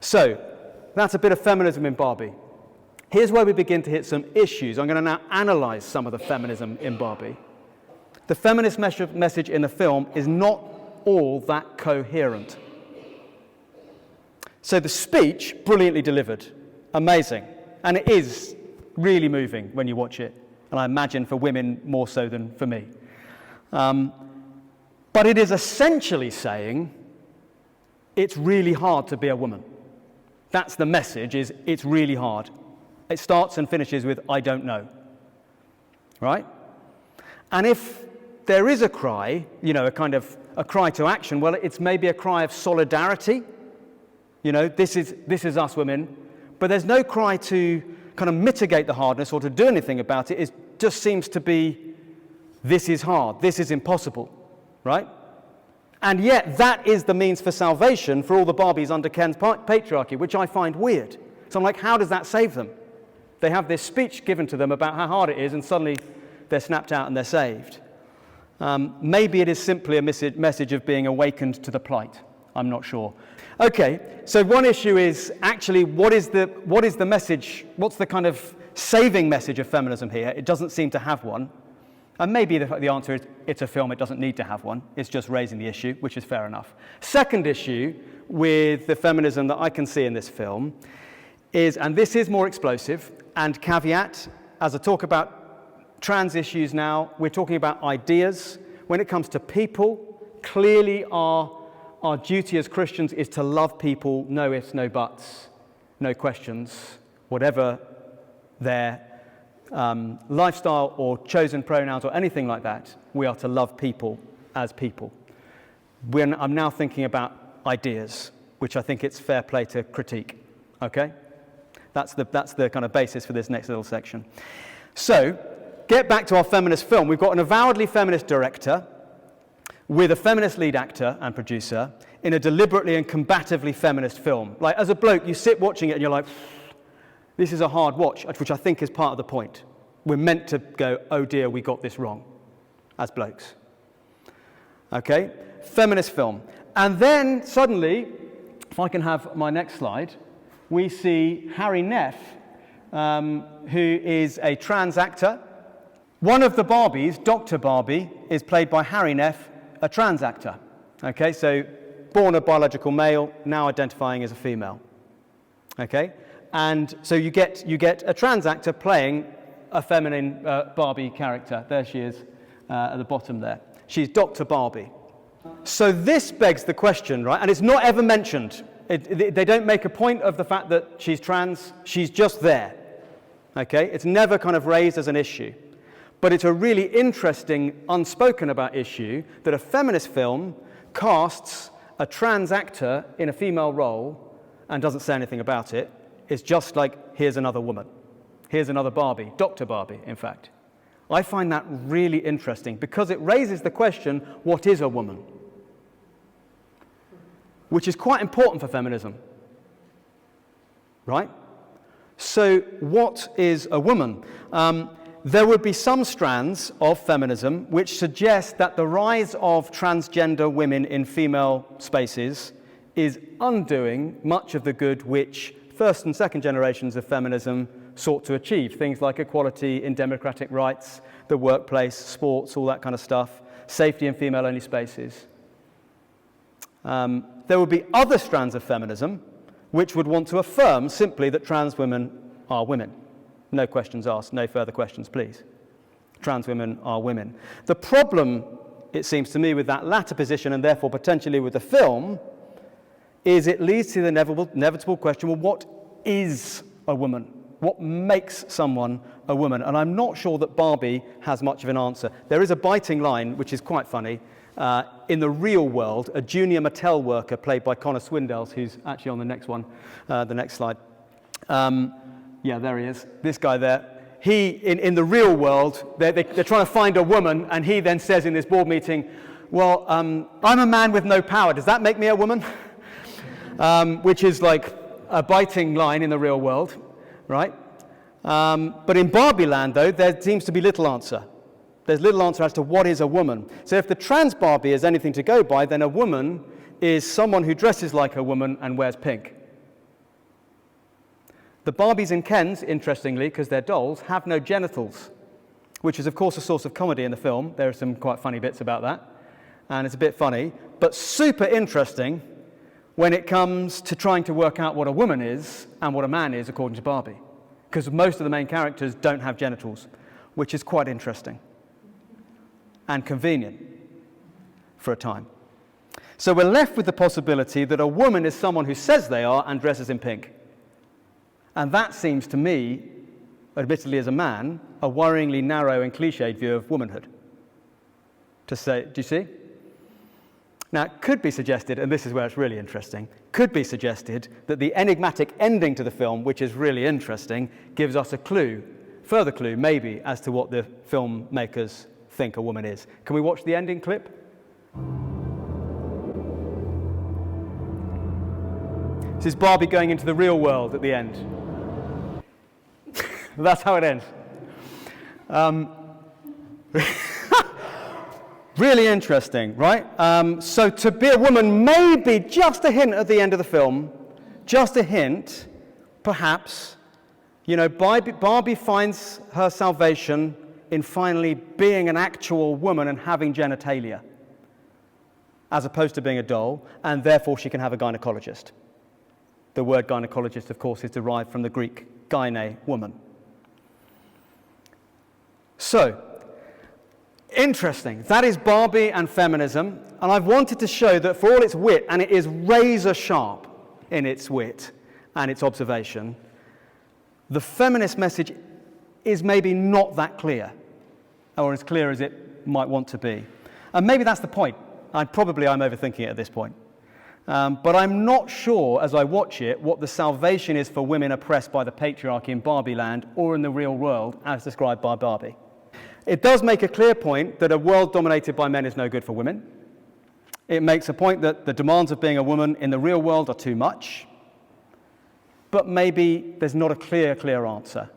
So, that's a bit of feminism in Barbie. Here's where we begin to hit some issues. I'm going to now analyze some of the feminism in Barbie. The feminist message in the film is not all that coherent. So the speech, brilliantly delivered, amazing. And it is really moving when you watch it. And I imagine for women more so than for me. But it is essentially saying it's really hard to be a woman. That's the message, is it's really hard. It starts and finishes with, I don't know. Right? And if there is a cry, a kind of a cry to action, well, it's maybe a cry of solidarity. This is us women. But there's no cry to kind of mitigate the hardness or to do anything about it. It just seems to be, this is hard, this is impossible, right? And yet that is the means for salvation for all the Barbies under Ken's patriarchy, which I find weird. So I'm like, how does that save them? They have this speech given to them about how hard it is, and suddenly they're snapped out and they're saved. Maybe it is simply a message of being awakened to the plight. I'm not sure. Okay, so one issue is actually what is the message, what's the kind of saving message of feminism here? It doesn't seem to have one. And maybe the answer is it's a film, it doesn't need to have one. It's just raising the issue, which is fair enough. Second issue with the feminism that I can see in this film is, and this is more explosive, and caveat, as I talk about trans issues now, we're talking about ideas. When it comes to people, clearly our duty as Christians is to love people, no ifs, no buts, no questions, whatever their lifestyle or chosen pronouns or anything like that. We are to love people as people. I'm now thinking about ideas, which I think it's fair play to critique. Okay? That's the kind of basis for this next little section. So, get back to our feminist film. We've got an avowedly feminist director with a feminist lead actor and producer in a deliberately and combatively feminist film. Like, as a bloke, you sit watching it and you're like, this is a hard watch, which I think is part of the point. We're meant to go, oh dear, we got this wrong, as blokes. Okay? Feminist film. And then, suddenly, if I can have my next slide, we see Harry Neff, who is a trans actor. One of the Barbies, Dr. Barbie, is played by Harry Neff, a trans actor. Okay, so born a biological male, now identifying as a female. Okay, and so you get a trans actor playing a feminine Barbie character. There she is at the bottom there. She's Dr. Barbie. So this begs the question, right? And it's not ever mentioned. They don't make a point of the fact that she's trans. She's just there. Okay, it's never kind of raised as an issue. But it's a really interesting, unspoken about issue that a feminist film casts a trans actor in a female role and doesn't say anything about it. It's just like, here's another woman. Here's another Barbie, Dr. Barbie, in fact. I find that really interesting because it raises the question, what is a woman? Which is quite important for feminism. Right? So what is a woman? There would be some strands of feminism which suggest that the rise of transgender women in female spaces is undoing much of the good which first and second generations of feminism sought to achieve. Things like equality in democratic rights, the workplace, sports, all that kind of stuff, safety in female-only spaces. There would be other strands of feminism which would want to affirm simply that trans women are women. No questions asked, no further questions, please. Trans women are women. The problem, it seems to me, with that latter position, and therefore potentially with the film, is it leads to the inevitable question, well, what is a woman? What makes someone a woman? And I'm not sure that Barbie has much of an answer. There is a biting line, which is quite funny. In the real world, a junior Mattel worker, played by Connor Swindells, who's actually on the next one, the next slide. Yeah, there he is, this guy there. He, in the real world, they're trying to find a woman, and he then says in this board meeting, well, I'm a man with no power. Does that make me a woman? Which is like a biting line in the real world, right? But in Barbie land, though, there seems to be little answer. There's little answer as to what is a woman. So if the trans Barbie is anything to go by, then a woman is someone who dresses like a woman and wears pink. The Barbies and Kens, interestingly, because they're dolls, have no genitals, which is, of course, a source of comedy in the film. There are some quite funny bits about that, and it's a bit funny, but super interesting when it comes to trying to work out what a woman is and what a man is according to Barbie, because most of the main characters don't have genitals, which is quite interesting and convenient for a time. So we're left with the possibility that a woman is someone who says they are and dresses in pink. And that seems to me, admittedly as a man, a worryingly narrow and cliched view of womanhood. To say, do you see? Now, it could be suggested, and this is where it's really interesting, could be suggested that the enigmatic ending to the film, which is really interesting, gives us a clue, further clue maybe, as to what the filmmakers think a woman is. Can we watch the ending clip? This is Barbie going into the real world at the end. That's how it ends. Really interesting, right? So to be a woman, maybe just a hint at the end of the film, just a hint, perhaps, you know, Barbie finds her salvation in finally being an actual woman and having genitalia, as opposed to being a doll, and therefore she can have a gynecologist. The word gynecologist, of course, is derived from the Greek gyne, woman. So, interesting. That is Barbie and feminism, and I've wanted to show that for all its wit, and it is razor sharp in its wit and its observation, the feminist message is maybe not that clear, or as clear as it might want to be. And maybe that's the point. I'm overthinking it at this point. But I'm not sure, as I watch it, what the salvation is for women oppressed by the patriarchy in Barbie land or in the real world, as described by Barbie. It does make a clear point that a world dominated by men is no good for women. It makes a point that the demands of being a woman in the real world are too much. But maybe there's not a clear answer.